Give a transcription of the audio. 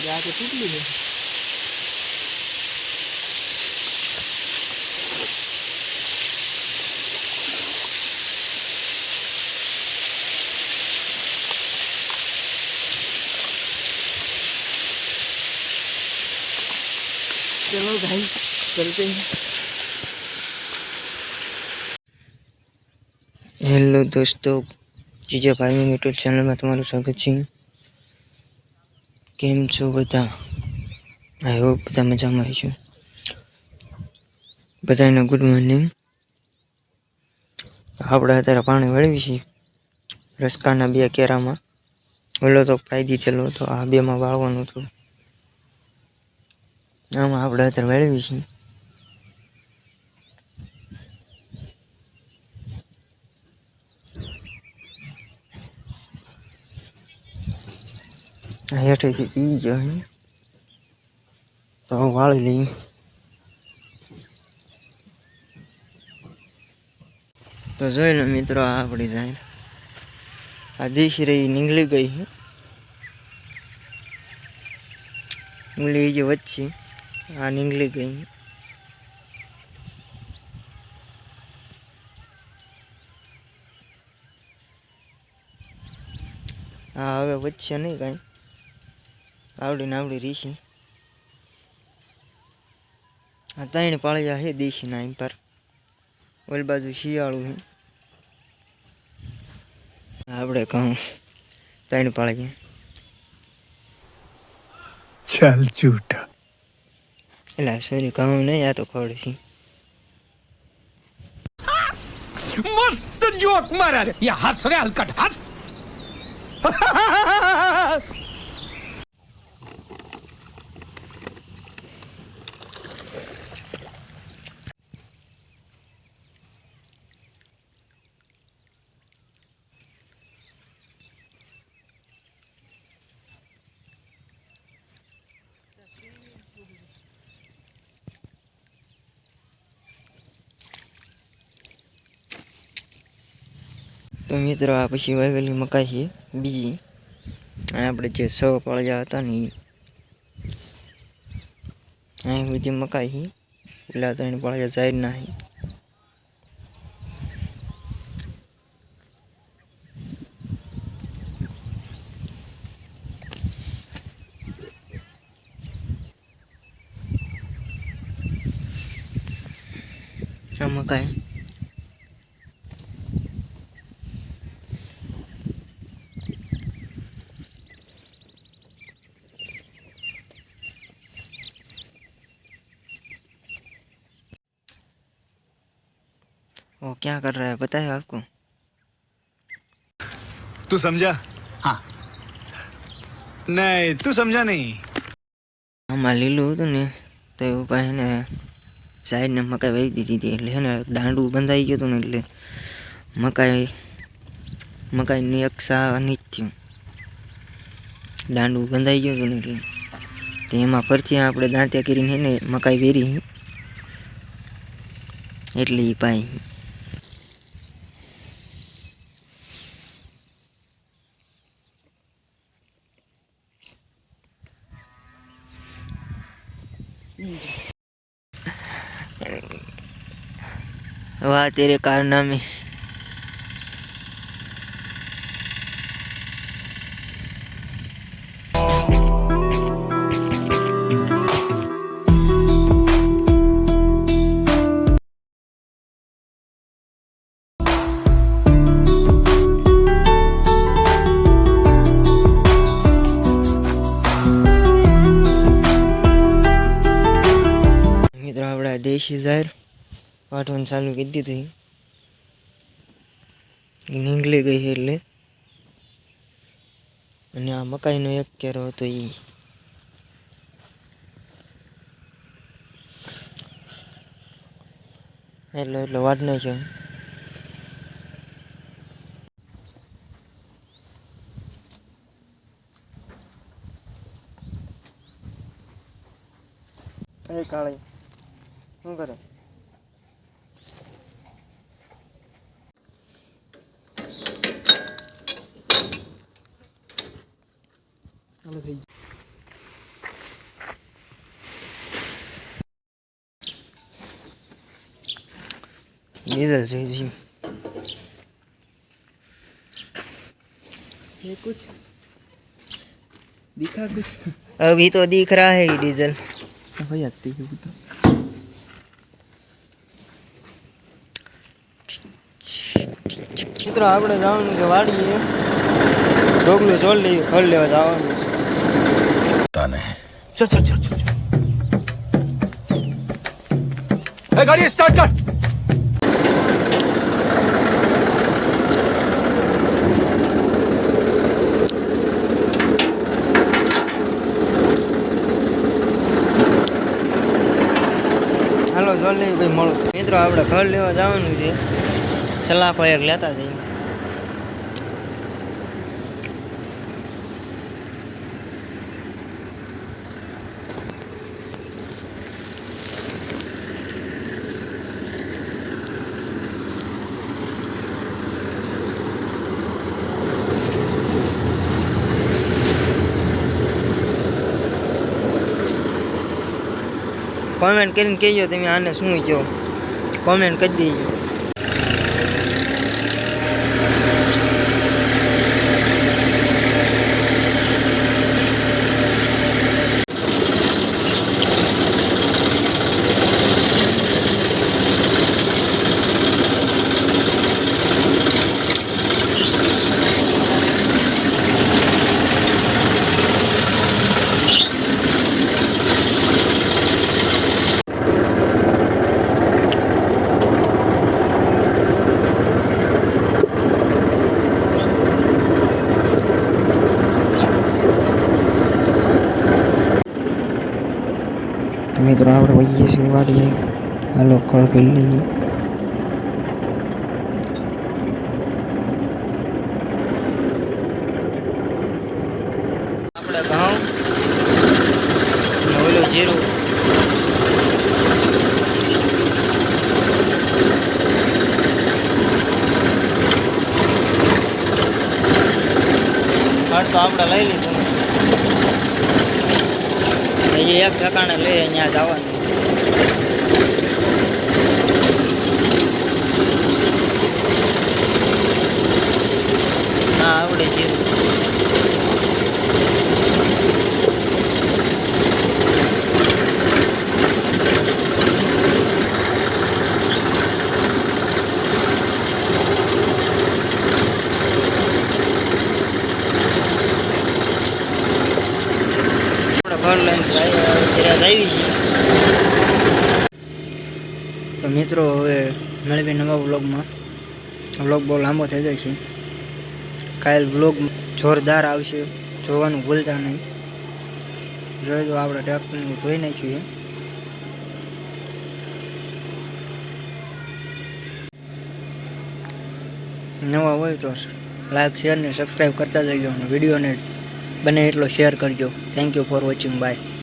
जाके टूट ली है। चलो भाई चलते हैं। हेलो दोस्तों, जीजा फार्मिंग यूट्यूब चैनल में તમારું સ્વાગત છે। કેમ છો બધા? આઈ હોપ બધા મજામાં હશો। બધાને ગુડ મોર્નિંગ। આપણે અત્યારે પાણી વળવી છીએ રસકાના બે કેરામાં। ઓલો તો પાઈ દીધેલો હતો, આ બેમાં વાળવાનું હતું। આમાં આપણે અત્યારે વળવી છીએ। હેઠેથી પી ગયો તો વાળી લઈએ। તો જોઈ લો મિત્રો, આ આપણી જાહેર આ દેશી રહી નીકળી ગઈ છે। ઉંગલી જે વચ્ચે આ નીકળી ગઈ। હા હવે વચ્ચે નહીં કાંઈ, આવડીને આવડી રીશી। આ ત્રણ પાળિયા છે દેશીના એમ પર, ઓલી બાજુ શિયાળું છે। આપણે કહું ત્રણ પાળિયા। चल झूठा। એટલે સોરી કહું નહીં, આ તો ખડ છે। मस्त जोक मारा रे, ये हंस रे हलकट हंस। તો મિત્રો આ પછી વાવેલી મકાઈ છે બીજી। આપણે જે 100 પાળિયા હતા ને અહીં બધી મકાઈ છે, પેલા ત્રણ પાળિયા જાહેરના છે। આ મકાઈ वो क्या कर रहा है पता है आपको? तू समझा? हाँ नहीं, तू समझा नहीं। આમાં લીલું હતું ને તો એવું પાસે ને સાઈડને મકાઈ વાવી દીધી હતી, એટલે ને દાંડું બંધાઈ ગયું હતું ને એટલે મકાઈની અક્ષા નહીં થયું, દાંડું બંધાઈ ગયું હતું ને એટલે તો એમાં ફરથી આપણે દાંત્યા કરીને ને મકાઈ વેરી એટલે એ પાઈ। वाह तेरे कारनामे। મિત્રો આપણે દેશી જાહેર વાટવાનું ચાલુ કરી દીધું, નીકળી ગઈ છે એટલે। અને આ મકાઈનો એક કેરો હતો એ એટલો વાટ નાખ્યો। એ કાળી શું કરે? डीजल चाहिए। ये कुछ दिखा कुछ अभी तो दिख रहा है ये डीजल। भाई आती है वो तो મિત્રો આપણે જવાનું છે વાડીએ, ઢોકલું જોડ લઈએ, ખડ લેવા જવાનું છે. चल चल चल चल गाड़ी स्टार्ट कर. હાલો જોડ લઈએ ભાઈ મળો. મિત્રો આપણે ખડ લેવા જવાનું છે, સલાખો એક લેતા જઈએ. કોમેન્ટ કરીને કહેજો તમે આને શું કહો, કોમેન્ટ કરી દેજો. મિત્રો આપણે વહીએ છીએ વાડીએ, હાલો ખડ પી લઈએ. આપણે ઘઉં ને ઓલું જીરું. ખડ તો આપણે લઈ લીધું, હજી એક ઠેકાણે લઈ અહીંયા જવાનું. હા આવડે છે. ઘર લઈને આવી છીએ. તો મિત્રો હવે મળીએ નવા વ્લોગમાં. વ્લોગ બહુ લાંબો થઈ જાય છે, કાલ વ્લોગ જોરદાર આવશે, જોવાનું ભૂલતા નહીં. જોઈ તો આપણે ટ્રેક્ટરને ધોઈ નાખ્યું છે. નવા હોય તો લાઈક શેર ને સબસ્ક્રાઈબ કરતા જજો અને વિડીયોને બને એટલો શેર કરજો. Thank you for watching. By.